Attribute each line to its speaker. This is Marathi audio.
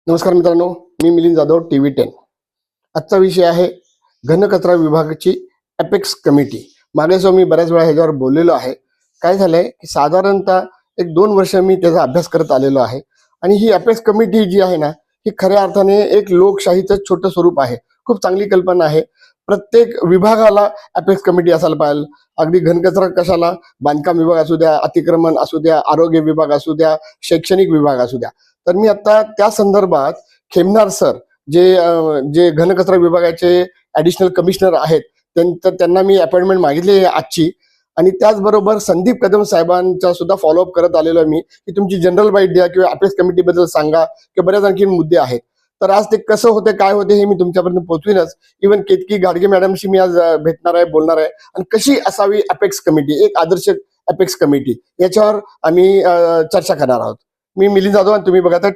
Speaker 1: नमस्कार मित्रांनो, मी मिलिंद जाधव, TV10. आजचा विषय आहे घनकचरा विभागाची अपेक्स कमिटी. मागे मी बऱ्याच वेळा ह्याच्यावर बोललेलो आहे. काय झालंय की साधारणतः 1-2 वर्ष मी त्याचा अभ्यास करत आलेलो आहे आणि ही अपेक्स कमिटी जी आहे ना, ही खऱ्या अर्थाने एक लोकशाहीचं छोटं स्वरूप आहे. खूप चांगली कल्पना आहे. प्रत्येक विभागाला अपेक्स कमिटी असायला पाहिजे. अगदी घनकचरा कशाला, बांधकाम विभाग असू द्या, अतिक्रमण असू द्या, आरोग्य विभाग असू द्या, शैक्षणिक विभाग असू द्या. तर मी आता त्या संदर्भात खेमनार सर जे जे घनकचरा विभागाचे ॲडिशनल कमिशनर आहेत, त्यांना मी अपॉइंटमेंट मागितली आहे आजची. आणि त्याचबरोबर संदीप कदम साहेबांचा सुद्धा फॉलोअप करत आलेलो आहे मी, की तुमची जनरल बाईट द्या किंवा अपेक्स कमिटीबद्दल सांगा किंवा बऱ्याच आणखी मुद्दे आहेत. तर आज ते कसं होते, काय होते हे मी तुमच्यापर्यंत पोहोचवीनच. इव्हन केतकी गाडगे मॅडमशी मी आज भेटणार आहे, बोलणार आहे. आणि कशी असावी अपेक्स कमिटी, एक आदर्श अपेक्स कमिटी, याच्यावर आम्ही चर्चा करणार आहोत. मी मिलिंद जाधव आणि तुम्ही बघा तर